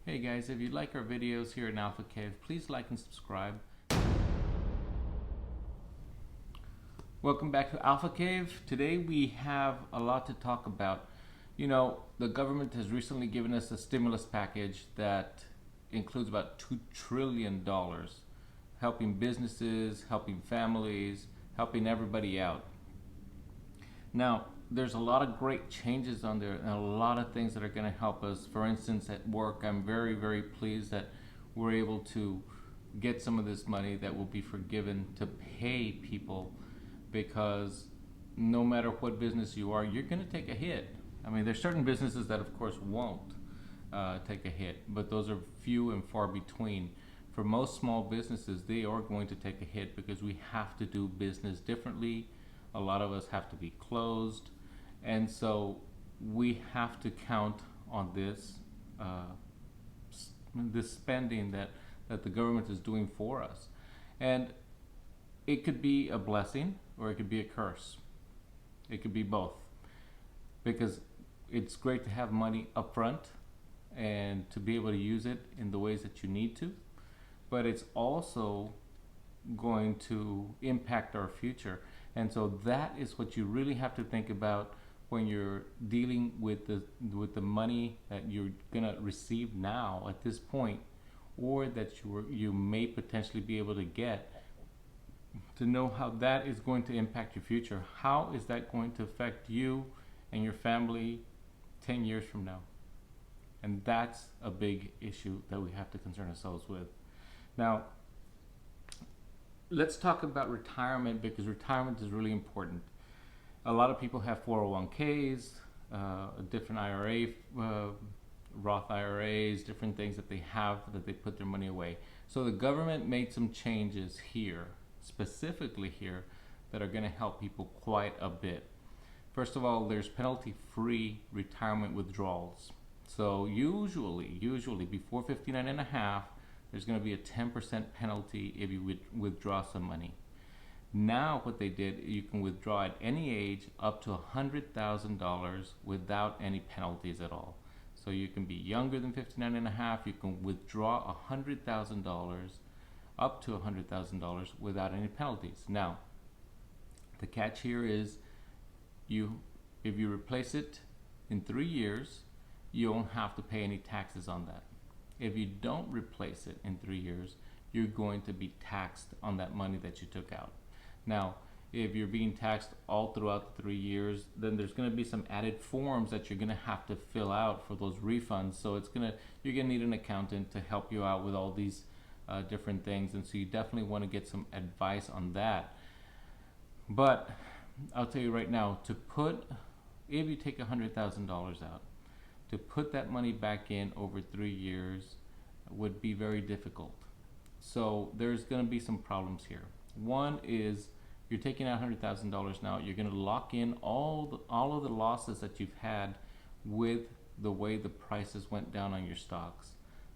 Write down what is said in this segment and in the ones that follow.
Hey guys, if you like our videos here in Alpha Cave, please like and subscribe. Welcome back to Alpha Cave. Today we have a lot to talk about. You know, the government has recently given us a stimulus package that includes about $2 trillion, helping businesses, helping families, helping everybody out. Now, there's a lot of great changes on there and a lot of things that are going to help us. For instance, at work, I'm very, very pleased that we're able to get some of this money that will be forgiven to pay people, because no matter what business you are, you're going to take a hit. I mean, there's certain businesses that, of course, won't take a hit, but those are few and far between. For most small businesses, they are going to take a hit because we have to do business differently. A lot of us have to be closed, and so we have to count on this this spending that the government is doing for us. And it could be a blessing or it could be a curse. It could be both, because it's great to have money up front and to be able to use it in the ways that you need to, but it's also going to impact our future. And so that is what you really have to think about when you're dealing with the money that you're gonna receive now at this point, or that you may potentially be able to get, to know how that is going to impact your future. How is that going to affect you and your family 10 years from now? And that's a big issue that we have to concern ourselves with. Now, let's talk about retirement, because retirement is really important. A lot of people have 401ks, different IRA, Roth IRAs, different things that they have that they put their money away. So the government made some changes here, specifically here, that are going to help people quite a bit. First of all, there's penalty-free retirement withdrawals. So usually before 59 and a half, there's going to be a 10% penalty if you withdraw some money. Now what they did, you can withdraw at any age up to $100,000 without any penalties at all. So you can be younger than 59 and a half, you can withdraw $100,000 up to $100,000 without any penalties. Now, the catch here is if you replace it in 3 years, you don't have to pay any taxes on that. If you don't replace it in 3 years, you're going to be taxed on that money that you took out. Now, if you're being taxed all throughout the 3 years, then there's going to be some added forms that you're going to have to fill out for those refunds. So you're going to need an accountant to help you out with all these different things, and so you definitely want to get some advice on that. But I'll tell you right now, if you take $100,000 out, to put that money back in over 3 years would be very difficult. So there's going to be some problems here. One is, you're taking out $100,000 now, you're going to lock in all of the losses that you've had with the way the prices went down on your stocks.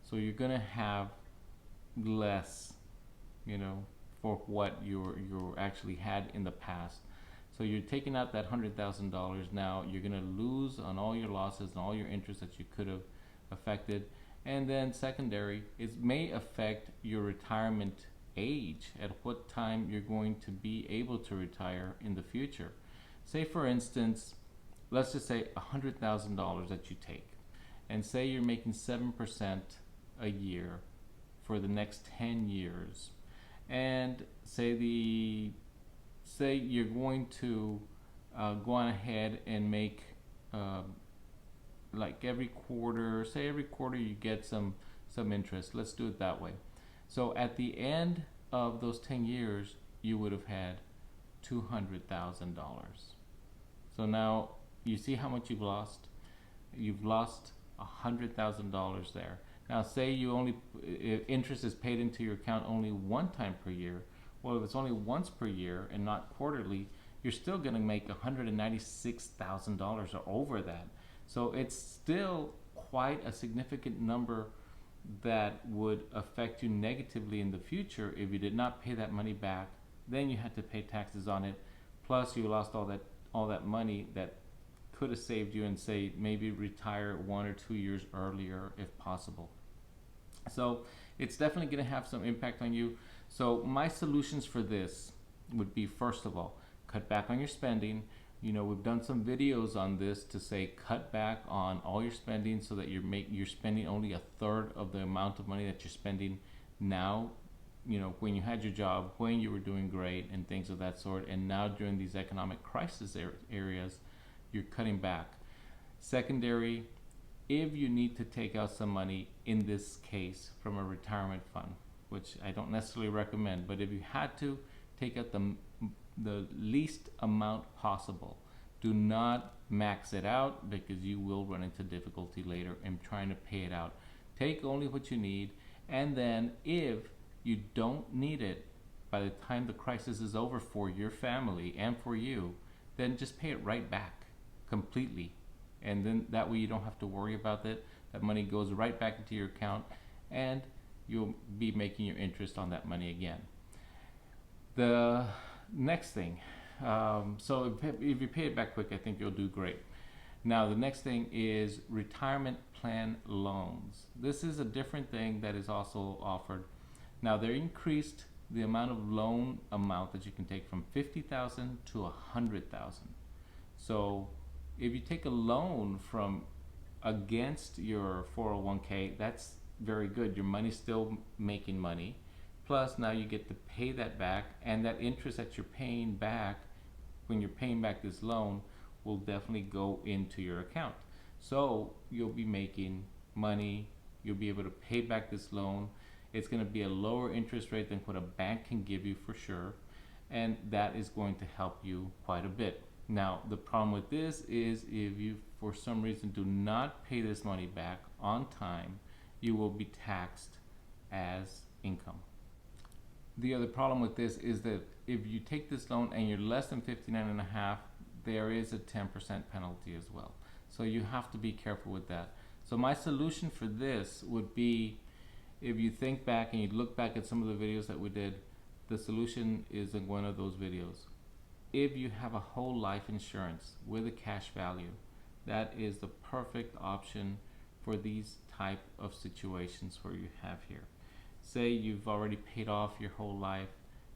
So you're going to have less, for what you actually had in the past. So you're taking out that $100,000 now, you're going to lose on all your losses and all your interest that you could have affected. And then secondary, it may affect your retirement age, at what time you're going to be able to retire in the future. Say for instance, let's just say $100,000 that you take, and say you're making 7% a year for the next 10 years, and say you're going to go on ahead and make like every quarter you get some interest. Let's do it that way. So at the end of those 10 years, you would have had $200,000. So now you see how much you've lost? You've lost $100,000 there. Now say if interest is paid into your account only one time per year, well, if it's only once per year and not quarterly, you're still going to make $196,000 or over that. So it's still quite a significant number that would affect you negatively in the future if you did not pay that money back. Then you had to pay taxes on it, plus you lost all that money that could have saved you, and say maybe retire 1 or 2 years earlier if possible. So it's definitely going to have some impact on you. So my solutions for this would be, first of all, cut back on your spending. You know, we've done some videos on this to say cut back on all your spending so that you're spending only a third of the amount of money that you're spending now. You know, when you had your job, when you were doing great and things of that sort, and now during these economic crisis areas, you're cutting back. Secondary, if you need to take out some money, in this case from a retirement fund, which I don't necessarily recommend, but if you had to, take out the least amount possible. Do not max it out, because you will run into difficulty later in trying to pay it out. Take only what you need, and then if you don't need it by the time the crisis is over for your family and for you, then just pay it right back completely. And then that way you don't have to worry about it. That money goes right back into your account, and you'll be making your interest on that money again. The next thing, so if you pay it back quick, I think you'll do great. Now the next thing is retirement plan loans. This is a different thing that is also offered. Now they increased the amount of loan amount that you can take from 50,000 to 100,000. So if you take a loan from against your 401k, that's very good. Your money's still making money. Plus now you get to pay that back, and that interest that you're paying back when you're paying back this loan will definitely go into your account. So you'll be making money. You'll be able to pay back this loan. It's going to be a lower interest rate than what a bank can give you for sure, and that is going to help you quite a bit. Now the problem with this is if you for some reason do not pay this money back on time, you will be taxed as income. The other problem with this is that if you take this loan and you're less than 59 and a half, there is a 10% penalty as well. So you have to be careful with that. So my solution for this would be, if you think back and you look back at some of the videos that we did, the solution is in one of those videos. If you have a whole life insurance with a cash value, that is the perfect option for these type of situations where you have here. Say you've already paid off your whole life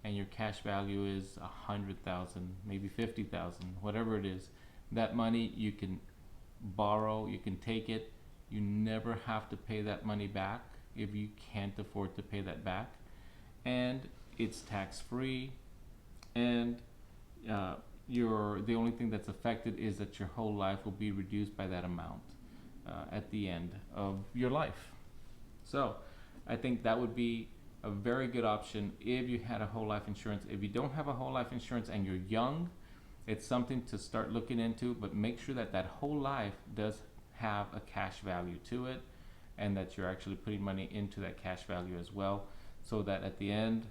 and your cash value is 100,000, maybe 50,000, whatever it is. That money you can borrow, you can take it. You never have to pay that money back if you can't afford to pay that back, and it's tax free, and the only thing that's affected is that your whole life will be reduced by that amount at the end of your life. So I think that would be a very good option if you had a whole life insurance. If you don't have a whole life insurance and you're young, it's something to start looking into, but make sure that that whole life does have a cash value to it, and that you're actually putting money into that cash value as well, so that at the end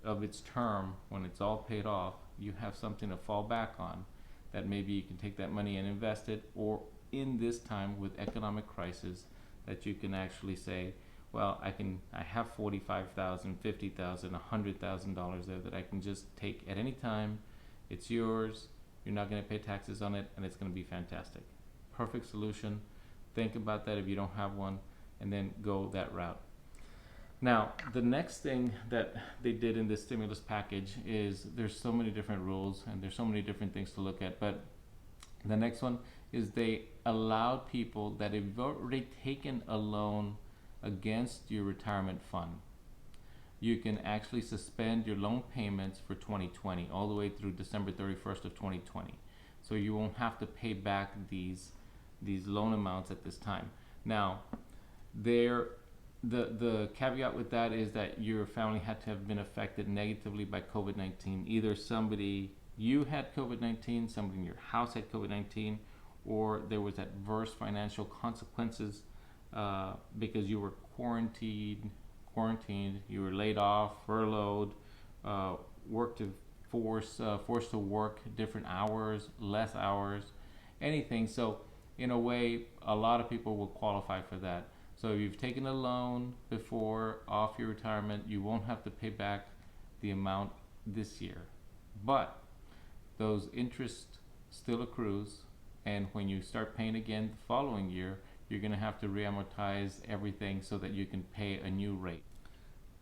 of its term, when it's all paid off, you have something to fall back on, that maybe you can take that money and invest it, or in this time with economic crisis, that you can actually say, well, I have 45,000, 50,000, $100,000 there that I can just take at any time. It's yours. You're not going to pay taxes on it, and it's going to be fantastic. Perfect solution. Think about that if you don't have one, and then go that route. Now, the next thing that they did in this stimulus package is, there's so many different rules and there's so many different things to look at, but the next one is they allowed people that have already taken a loan against your retirement fund. You can actually suspend your loan payments for 2020 all the way through December 31st of 2020. So you won't have to pay back these loan amounts at this time. Now, the caveat with that is that your family had to have been affected negatively by COVID-19. Either you had COVID-19, somebody in your house had COVID-19, or there was adverse financial consequences because you were quarantined, you were laid off, furloughed, forced to work different hours, less hours, anything. So in a way, a lot of people will qualify for that. So if you've taken a loan before off your retirement, you won't have to pay back the amount this year. But those interest still accrues, and when you start paying again the following year, you're going to have to reamortize everything so that you can pay a new rate.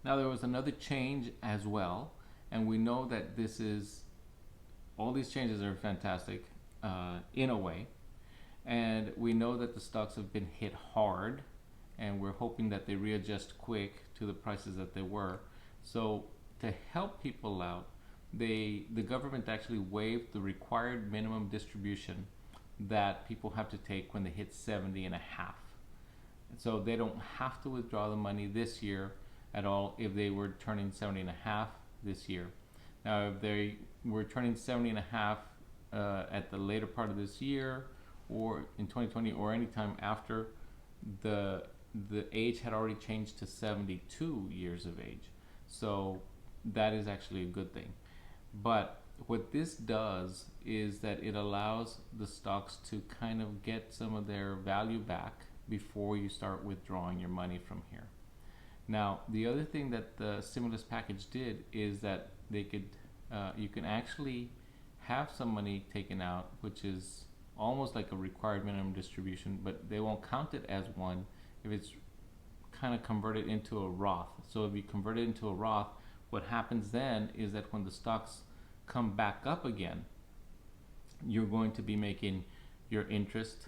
Now there was another change as well, and we know that all these changes are fantastic in a way, and we know that the stocks have been hit hard, and we're hoping that they readjust quick to the prices that they were. So to help people out, the government actually waived the required minimum distribution that people have to take when they hit 70 and a half. So they don't have to withdraw the money this year at all if they were turning 70 and a half this year. Now if they were turning 70 and a half at the later part of this year, or in 2020, or any time after, the age had already changed to 72 years of age. So that is actually a good thing. But what this does is that it allows the stocks to kind of get some of their value back before you start withdrawing your money from here. Now, the other thing that the stimulus package did is that they could, you can actually have some money taken out, which is almost like a required minimum distribution, but they won't count it as one if it's kind of converted into a Roth. So if you convert it into a Roth, what happens then is that when the stocks come back up again, you're going to be making your interest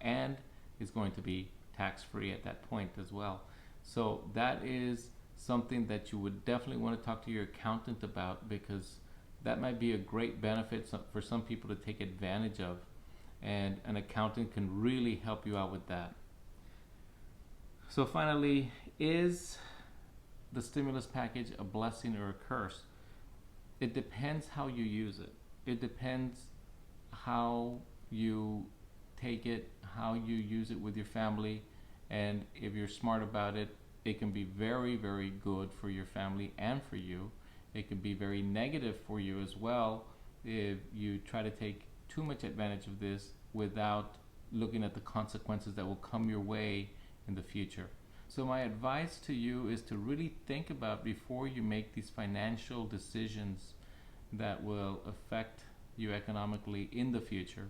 and it's going to be tax-free at that point as well. So that is something that you would definitely want to talk to your accountant about, because that might be a great benefit for some people to take advantage of, and an accountant can really help you out with that. So finally, is the stimulus package a blessing or a curse? It depends how you use it. It depends how you take it, how you use it with your family, and if you're smart about it, it can be very, very good for your family and for you. It can be very negative for you as well if you try to take too much advantage of this without looking at the consequences that will come your way in the future. So my advice to you is to really think about before you make these financial decisions that will affect you economically in the future,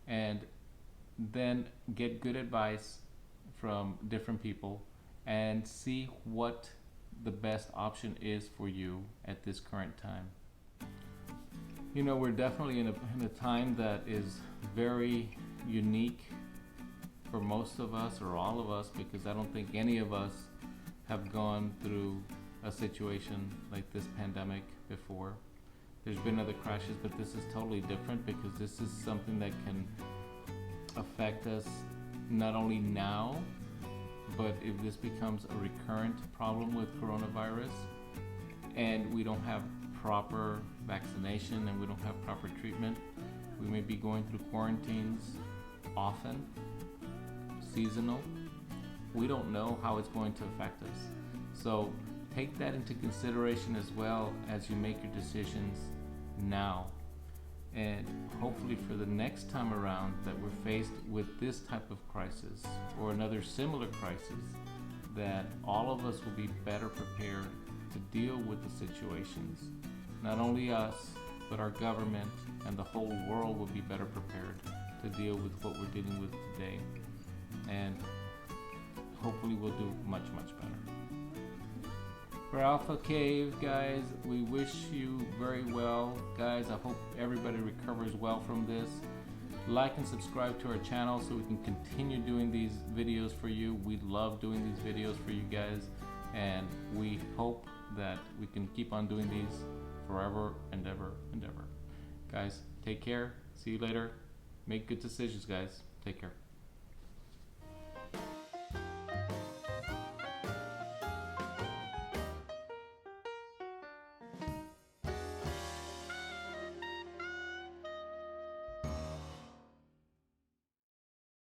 and then get good advice from different people and see what the best option is for you at this current time. You know, we're definitely in a time that is very unique for most of us, or all of us, because I don't think any of us have gone through a situation like this pandemic before. There's been other crashes, but this is totally different because this is something that can affect us not only now, but if this becomes a recurrent problem with coronavirus and we don't have proper vaccination and we don't have proper treatment, we may be going through quarantines often, seasonal. We don't know how it's going to affect us. So take that into consideration as well as you make your decisions now. And hopefully for the next time around that we're faced with this type of crisis or another similar crisis, that all of us will be better prepared to deal with the situations. Not only us, but our government and the whole world will be better prepared to deal with what we're dealing with today. And hopefully we'll do much, much better. For Alpha Cave, guys, we wish you very well. Guys, I hope everybody recovers well from this. Like and subscribe to our channel so we can continue doing these videos for you. We love doing these videos for you guys, and we hope that we can keep on doing these forever and ever and ever. Guys, take care. See you later. Make good decisions, guys. Take care.